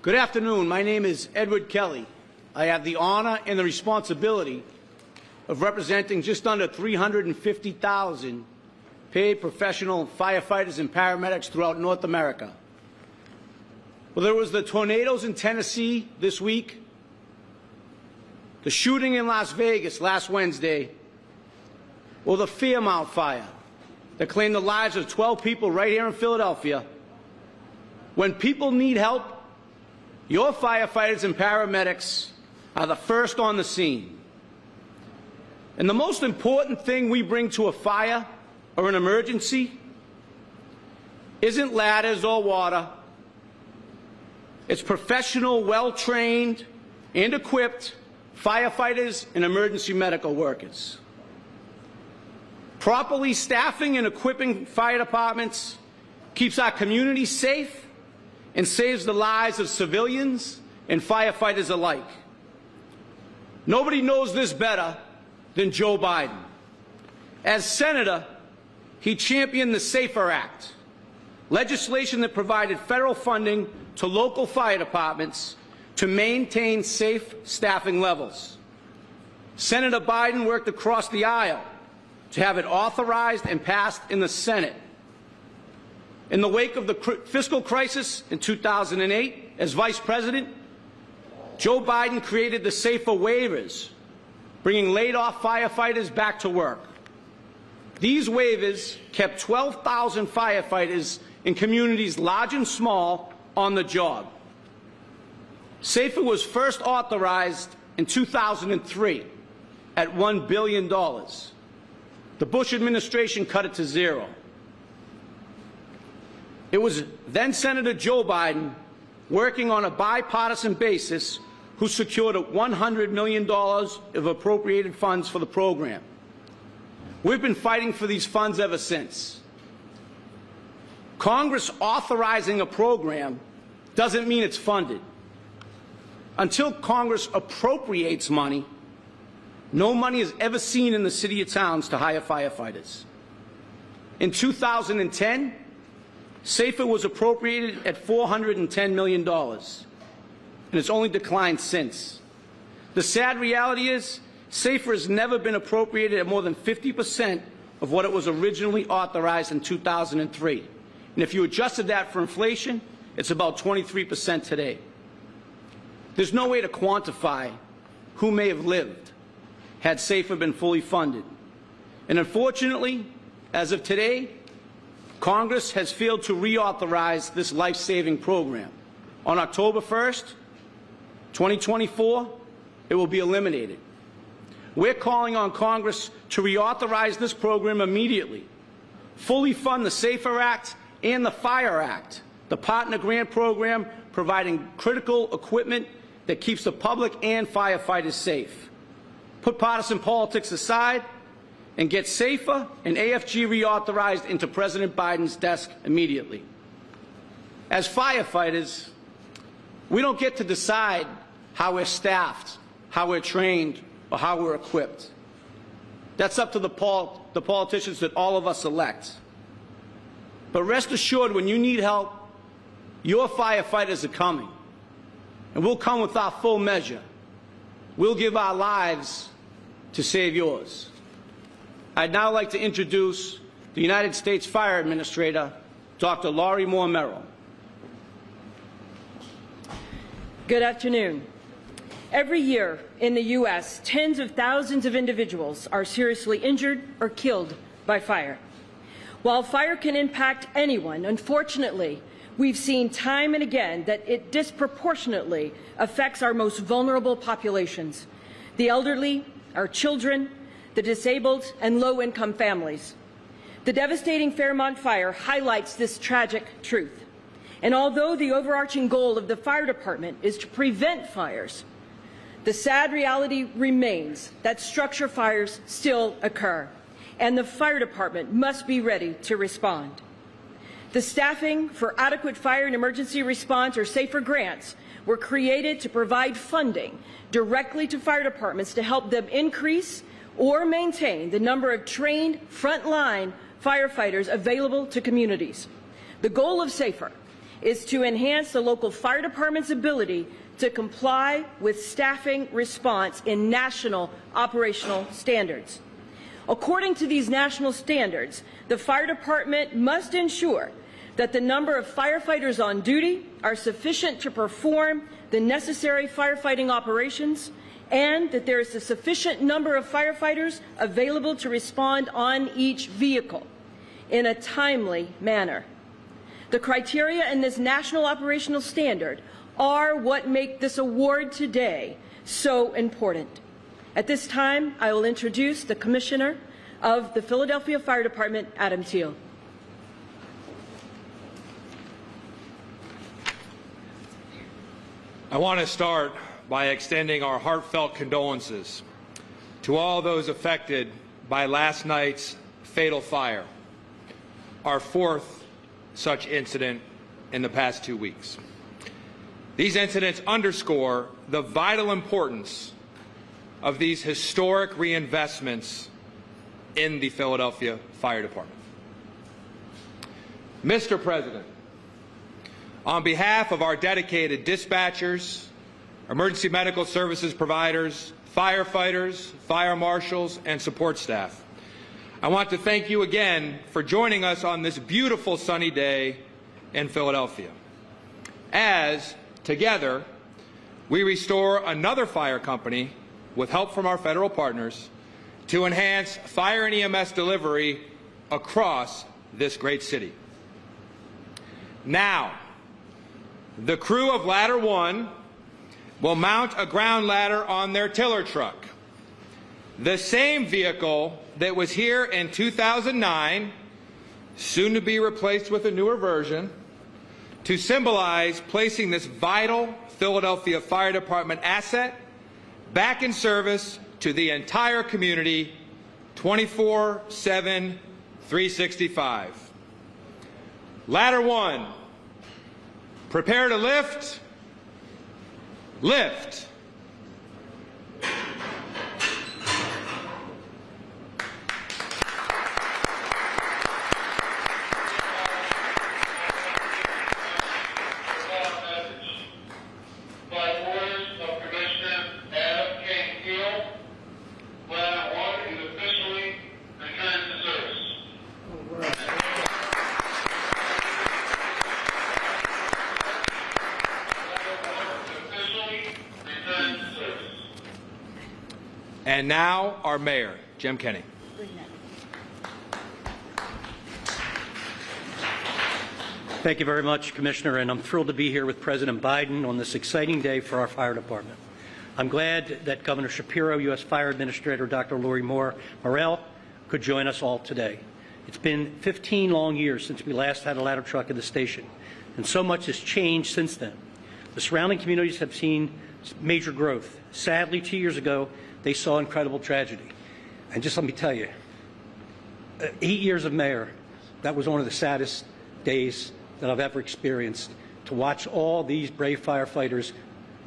Good afternoon. My name is Edward Kelly. I have the honor and the responsibility of representing just under 350,000 paid professional firefighters and paramedics throughout North America. Whether it was the tornadoes in Tennessee this week, the shooting in Las Vegas last Wednesday, or the Fairmount fire that claimed the lives of 12 people right here in Philadelphia, when people need help, your firefighters and paramedics are the first on the scene. And the most important thing we bring to a fire or an emergency isn't ladders or water. It's professional, well-trained and equipped firefighters and emergency medical workers. Properly staffing and equipping fire departments keeps our community safe and saves the lives of civilians and firefighters alike. Nobody knows this better than Joe Biden. As Senator, he championed the SAFER Act, legislation that provided federal funding to local fire departments to maintain safe staffing levels. Senator Biden worked across the aisle to have it authorized and passed in the Senate. In the wake of the fiscal crisis in 2008, as Vice President, Joe Biden created the SAFER waivers, bringing laid-off firefighters back to work. These waivers kept 12,000 firefighters in communities large and small on the job. SAFER was first authorized in 2003 at $1 billion. The Bush administration cut it to zero. It was then Senator Joe Biden, working on a bipartisan basis, who secured $100 million of appropriated funds for the program. We've been fighting for these funds ever since. Congress authorizing a program doesn't mean it's funded. Until Congress appropriates money, no money is ever seen in the city or towns to hire firefighters. In 2010, SAFER was appropriated at $410 million, and it's only declined since. The sad reality is SAFER has never been appropriated at more than 50% of what it was originally authorized in 2003. And if you adjusted that for inflation, it's about 23% today. There's no way to quantify who may have lived had SAFER been fully funded. And unfortunately, as of today, Congress has failed to reauthorize this life-saving program. On October 1st, 2024, it will be eliminated. We're calling on Congress to reauthorize this program immediately, fully fund the SAFER Act and the FIRE Act, the partner grant program providing critical equipment that keeps the public and firefighters safe. Put partisan politics aside and get SAFER and AFG reauthorized into President Biden's desk immediately. As firefighters, we don't get to decide how we're staffed, how we're trained, or how we're equipped. That's up to the politicians that all of us elect. But rest assured, when you need help, your firefighters are coming. And we'll come with our full measure. We'll give our lives to save yours. I'd now like to introduce the United States Fire Administrator, Dr. Laurie Moore Merrill. Good afternoon. Every year in the U.S., tens of thousands of individuals are seriously injured or killed by fire. While fire can impact anyone, unfortunately, we've seen time and again that it disproportionately affects our most vulnerable populations, the elderly, our children, the disabled, and low-income families. The devastating Fairmount fire highlights this tragic truth. And although the overarching goal of the fire department is to prevent fires, the sad reality remains that structure fires still occur, and the fire department must be ready to respond. The staffing for adequate fire and emergency response, or SAFER grants, were created to provide funding directly to fire departments to help them increase or maintain the number of trained frontline firefighters available to communities. The goal of SAFER is to enhance the local fire department's ability to comply with staffing response in national operational standards. According to these national standards, the fire department must ensure that the number of firefighters on duty are sufficient to perform the necessary firefighting operations, and that there is a sufficient number of firefighters available to respond on each vehicle in a timely manner. The criteria in this national operational standard are what make this award today so important. At this time, I will introduce the Commissioner of the Philadelphia Fire Department, Adam Teal. I want to start by extending our heartfelt condolences to all those affected by last night's fatal fire, our fourth such incident in the past 2 weeks. These incidents underscore the vital importance of these historic reinvestments in the Philadelphia Fire Department. Mr. President, on behalf of our dedicated dispatchers, emergency medical services providers, firefighters, fire marshals, and support staff, I want to thank you again for joining us on this beautiful sunny day in Philadelphia, as together we restore another fire company with help from our federal partners to enhance fire and EMS delivery across this great city. Now, the crew of Ladder 1 will mount a ground ladder on their tiller truck, the same vehicle that was here in 2009, soon to be replaced with a newer version, to symbolize placing this vital Philadelphia Fire Department asset back in service to the entire community 24/7, 365. Ladder 1, prepare to lift. Lift. And now, our mayor, Jim Kenney. Thank you very much, Commissioner, and I'm thrilled to be here with President Biden on this exciting day for our fire department. I'm glad that Governor Shapiro, U.S. Fire Administrator Dr. Lori Moro could join us all today. It's been 15 long years since we last had a ladder truck at the station, and so much has changed since then. The surrounding communities have seen major growth. Sadly, 2 years ago, they saw incredible tragedy. And just let me tell you, 8 years of mayor, that was one of the saddest days that I've ever experienced, to watch all these brave firefighters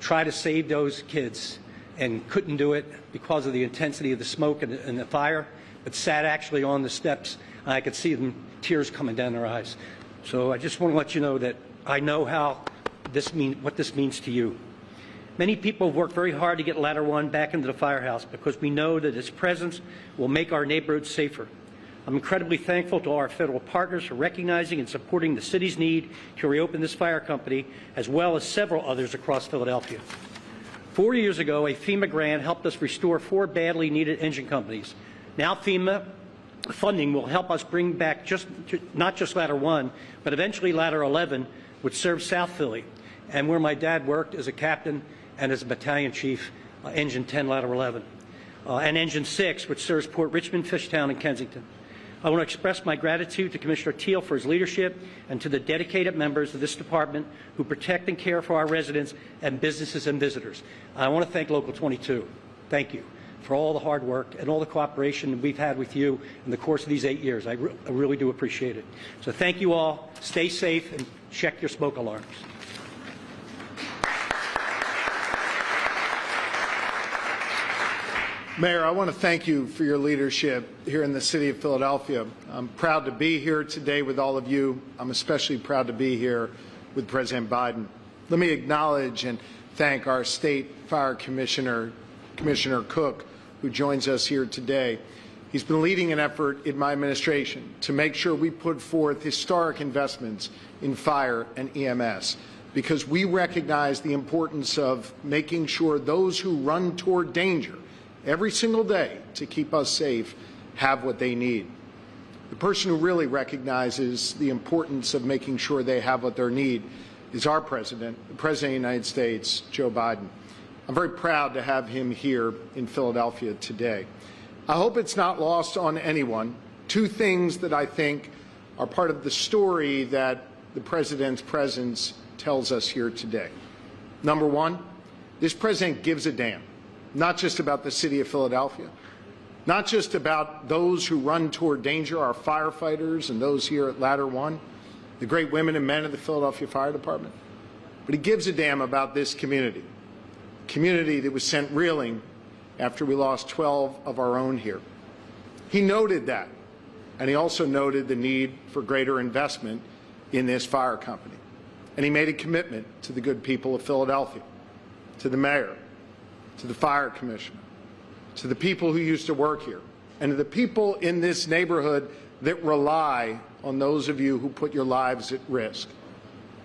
try to save those kids and couldn't do it because of the intensity of the smoke and the fire, but sat actually on the steps, and I could see them, tears coming down their eyes. So I just want to let you know that I know what this means to you. Many people have worked very hard to get Ladder 1 back into the firehouse because we know that its presence will make our neighborhoods safer. I'm incredibly thankful to our federal partners for recognizing and supporting the city's need to reopen this fire company, as well as several others across Philadelphia. 4 years ago, a FEMA grant helped us restore 4 badly needed engine companies. Now FEMA funding will help us bring back not just Ladder 1, but eventually Ladder 11, which serves South Philly, and where my dad worked as a captain and as a battalion chief, Engine 10, Ladder 11, and Engine 6, which serves Port Richmond, Fishtown, and Kensington. I want to express my gratitude to Commissioner Teal for his leadership and to the dedicated members of this department who protect and care for our residents and businesses and visitors. I want to thank Local 22. Thank you for all the hard work and all the cooperation we've had with you in the course of these 8 years. I really do appreciate it. So thank you all. Stay safe and check your smoke alarms. Mayor, I want to thank you for your leadership here in the city of Philadelphia. I'm proud to be here today with all of you. I'm especially proud to be here with President Biden. Let me acknowledge and thank our State Fire Commissioner, Commissioner Cook, who joins us here today. He's been leading an effort in my administration to make sure we put forth historic investments in fire and EMS, because we recognize the importance of making sure those who run toward danger every single day to keep us safe have what they need. The person who really recognizes the importance of making sure they have what they need is our President, the President of the United States, Joe Biden. I'm very proud to have him here in Philadelphia today. I hope it's not lost on anyone two things that I think are part of the story that the President's presence tells us here today. Number one, this President gives a damn, not just about the city of Philadelphia, not just about those who run toward danger, our firefighters and those here at Ladder 1, the great women and men of the Philadelphia Fire Department, but he gives a damn about this community that was sent reeling after we lost 12 of our own here. He noted that, and he also noted the need for greater investment in this fire company. And he made a commitment to the good people of Philadelphia, to the mayor, to the fire commissioner, to the people who used to work here, and to the people in this neighborhood that rely on those of you who put your lives at risk.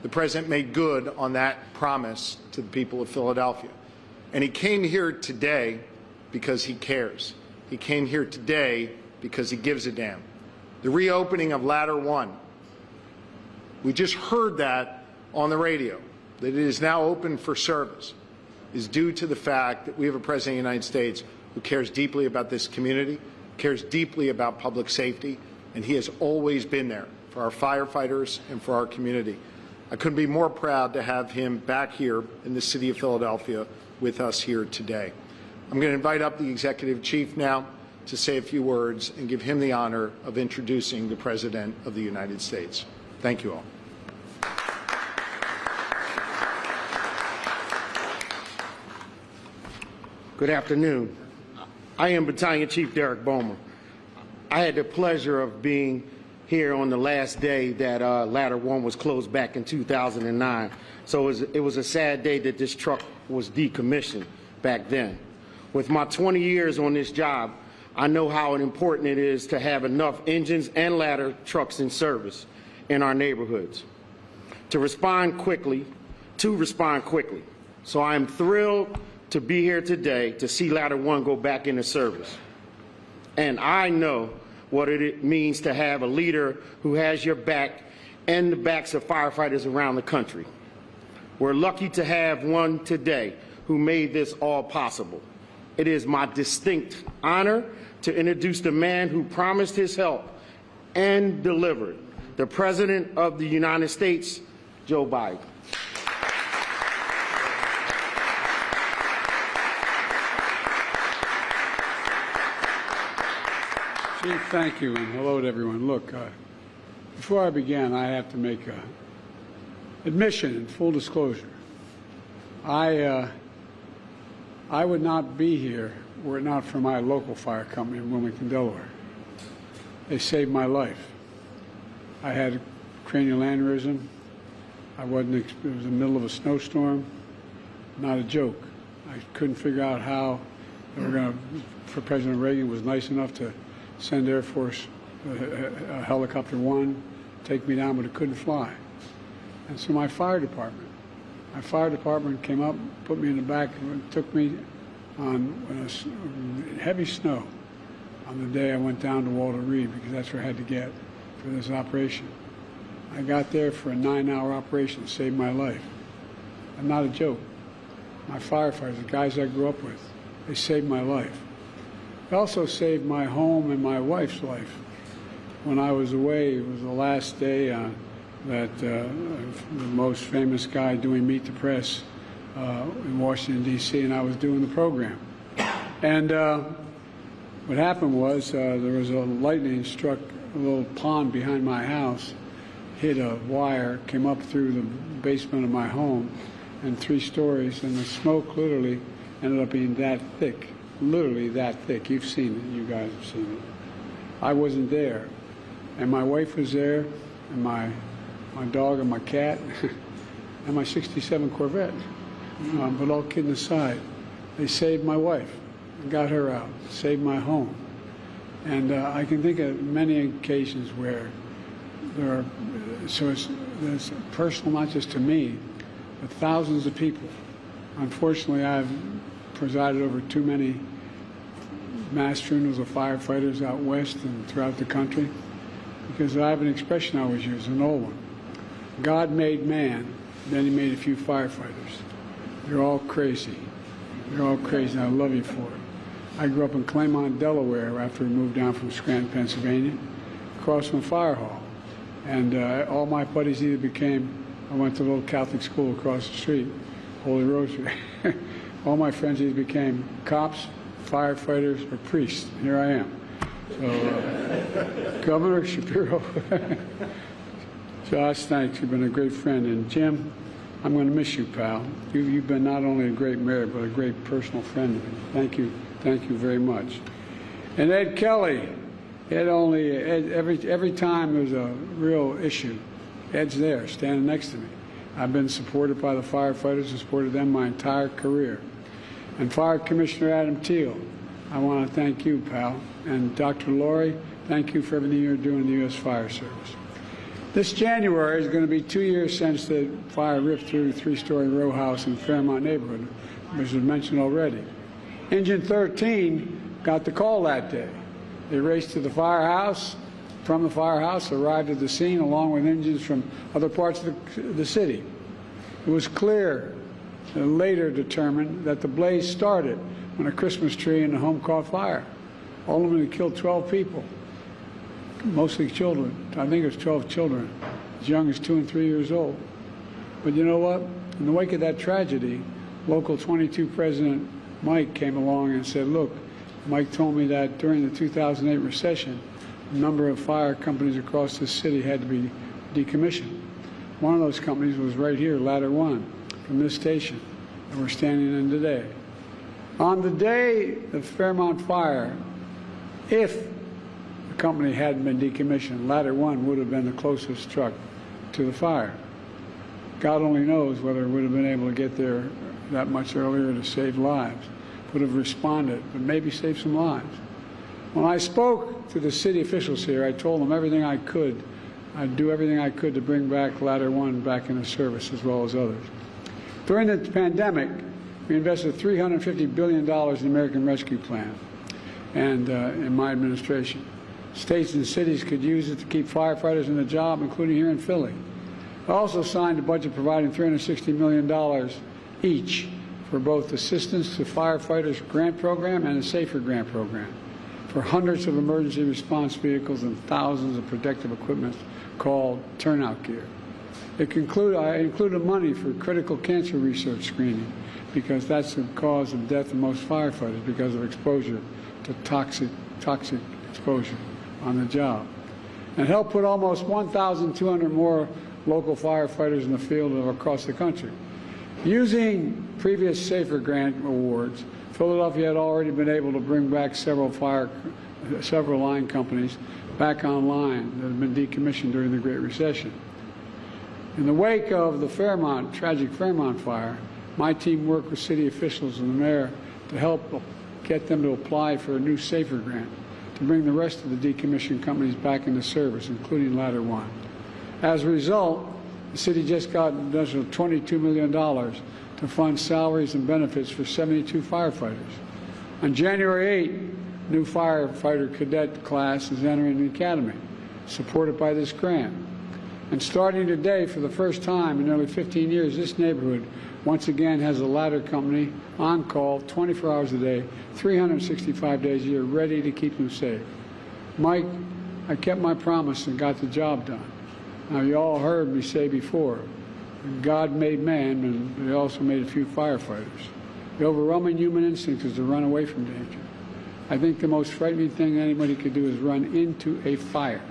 The President made good on that promise to the people of Philadelphia. And he came here today because he cares. He came here today because he gives a damn. The reopening of Ladder 1, we just heard that on the radio, that it is now open for service, is due to the fact that we have a President of the United States who cares deeply about this community, cares deeply about public safety, and he has always been there for our firefighters and for our community. I couldn't be more proud to have him back here in the city of Philadelphia with us here today. I'm going to invite up the Executive Chief now to say a few words and give him the honor of introducing the President of the United States. Thank you all. Good afternoon. I am Battalion Chief Derek Bowmer. I had the pleasure of being here on the last day that Ladder 1 was closed back in 2009. So it was a sad day that this truck was decommissioned back then. With my 20 years on this job, I know how important it is to have enough engines and ladder trucks in service in our neighborhoods to respond quickly. So I am thrilled to be here today to see Ladder 1 go back into service. And I know what it means to have a leader who has your back and the backs of firefighters around the country. We're lucky to have one today who made this all possible. It is my distinct honor to introduce the man who promised his help and delivered, the President of the United States, Joe Biden. Chief, thank you, and hello to everyone. Look, before I begin, I have to make an admission and full disclosure. I would not be here were it not for my local fire company in Wilmington, Delaware. They saved my life. I had a cranial aneurysm. It was in the middle of a snowstorm. Not a joke. I couldn't figure out how they were going to, for President Reagan was nice enough to send Air Force Helicopter 1, take me down, but it couldn't fly. And so my fire department came up, put me in the back, and took me on heavy snow on the day I went down to Walter Reed, because that's where I had to get for this operation. I got there for a 9-hour operation, saved my life. And not a joke. My firefighters, the guys I grew up with, they saved my life. It also saved my home and my wife's life. When I was away, it was the last day that the most famous guy doing Meet the Press in Washington, D.C., and I was doing the program. And what happened was there was a lightning struck a little pond behind my house, hit a wire, came up through the basement of my home, and 3 stories, and the smoke literally ended up being that thick. Literally that thick. You've seen it. You guys have seen it. I wasn't there. And my wife was there, and my dog and my cat. and my 67 Corvette. But all kidding aside, they saved my wife and got her out, saved my home. And I can think of many occasions where there are, it's personal, not just to me, but thousands of people. Unfortunately, I've presided over too many mass funerals of firefighters out west and throughout the country, because I have an expression I always use, an old one. God made man, then he made a few firefighters. They're all crazy. They're all crazy, and I love you for it. I grew up in Claymont, Delaware, after we moved down from Scranton, Pennsylvania, across from a fire hall. And all my buddies either became, I went to a little Catholic school across the street, Holy Rosary. All my friends either became cops, firefighters, or priests. Here I am. So, Governor Shapiro, Josh, thanks. You've been a great friend. And Jim, I'm going to miss you, pal. You've been not only a great mayor, but a great personal friend to me. Thank you. Thank you very much. And Ed Kelly, every time there's a real issue, Ed's there, standing next to me. I've been supported by the firefighters and supported them my entire career. And Fire Commissioner Adam Teal, I want to thank you, pal. And Dr. Laurie, thank you for everything you're doing in the U.S. Fire Service. This January is going to be 2 years since the fire ripped through the 3-story row house in Fairmont neighborhood, which was mentioned already. Engine 13 got the call that day. They raced to the firehouse, from the firehouse, arrived at the scene along with engines from other parts of the city. It was clear, later determined, that the blaze started when a Christmas tree in the home caught fire. Ultimately killed 12 people, mostly children. I think it was 12 children, as young as 2 and 3 years old. But you know what? In the wake of that tragedy, Local 22 President Mike came along and said, look, Mike told me that during the 2008 recession, a number of fire companies across the city had to be decommissioned. One of those companies was right here, Ladder 1, from this station that we're standing in today. On the day of the Fairmont fire, if the company hadn't been decommissioned, Ladder 1 would have been the closest truck to the fire. God only knows whether it would have been able to get there that much earlier to save lives, would have responded, but maybe save some lives. When I spoke to the city officials here, I told them everything I could. I'd do everything I could to bring back Ladder 1 back into service, as well as others. During the pandemic, we invested $350 billion in the American Rescue Plan and in my administration. States and cities could use it to keep firefighters in the job, including here in Philly. I also signed a budget providing $360 million each for both assistance to firefighters grant program and a Safer grant program, for hundreds of emergency response vehicles and thousands of protective equipment called turnout gear. I included money for critical cancer research screening, because that's the cause of death of most firefighters because of exposure to toxic exposure on the job. And helped put almost 1,200 more local firefighters in the field across the country. Using previous Safer grant awards, Philadelphia had already been able to bring back several line companies back online that had been decommissioned during the Great Recession. In the wake of the tragic Fairmont fire, my team worked with city officials and the mayor to help get them to apply for a new Safer grant to bring the rest of the decommissioned companies back into service, including Ladder 1. As a result, the city just got an additional $22 million to fund salaries and benefits for 72 firefighters. On January 8, new firefighter cadet class is entering the academy, supported by this grant. And starting today, for the first time in nearly 15 years, this neighborhood once again has a ladder company on call 24 hours a day, 365 days a year, ready to keep them safe. Mike, I kept my promise and got the job done. Now, you all heard me say before, God made man, and he also made a few firefighters. The overwhelming human instinct is to run away from danger. I think the most frightening thing anybody could do is run into a fire.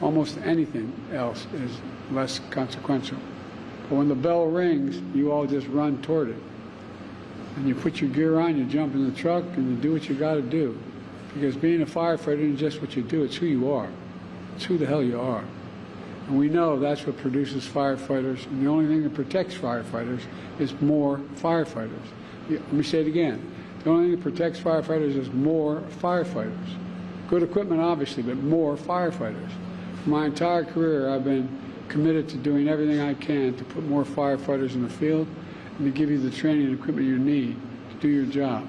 Almost anything else is less consequential. But when the bell rings, you all just run toward it. And you put your gear on, you jump in the truck, and you do what you got to do. Because being a firefighter isn't just what you do, it's who you are. It's who the hell you are. And And we know that's what produces firefighters, and the only thing that protects firefighters is more firefighters. Let me say it again. The only thing that protects firefighters is more firefighters. Good equipment, obviously, but more firefighters. For my entire career, I've been committed to doing everything I can to put more firefighters in the field and to give you the training and equipment you need to do your job.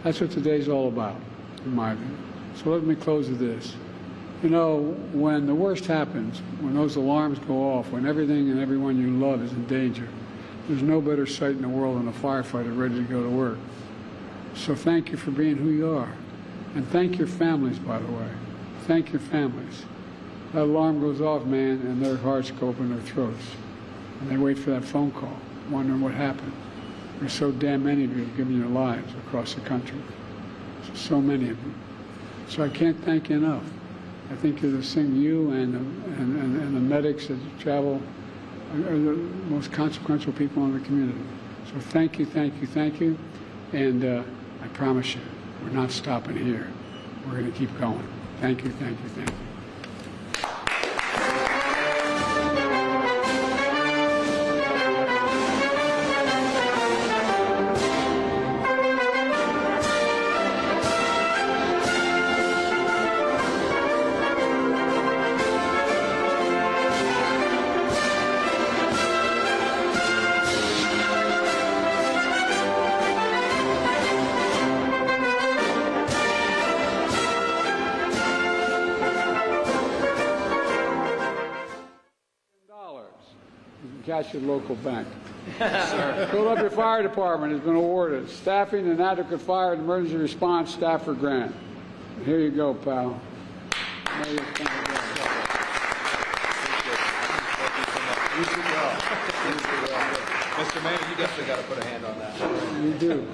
That's what today's all about, in my view. So let me close with this. You know, when the worst happens, when those alarms go off, when everything and everyone you love is in danger, there's no better sight in the world than a firefighter ready to go to work. So thank you for being who you are. And thank your families, by the way. Thank your families. That alarm goes off, man, and their hearts go up in their throats. And they wait for that phone call, wondering what happened. There's so damn many of you have given your lives across the country. So many of you. So I can't thank you enough. I think you're the thing, you and the medics that travel are the most consequential people in the community. So thank you, thank you, thank you. And I promise you, we're not stopping here. We're going to keep going. Thank you, thank you, thank you. Cash your local bank. Philadelphia Fire Department has been awarded Staffing and Adequate Fire and Emergency Response Staffer Grant. Here you go, pal. Mr. Mayor, you definitely got to put a hand on that. You do.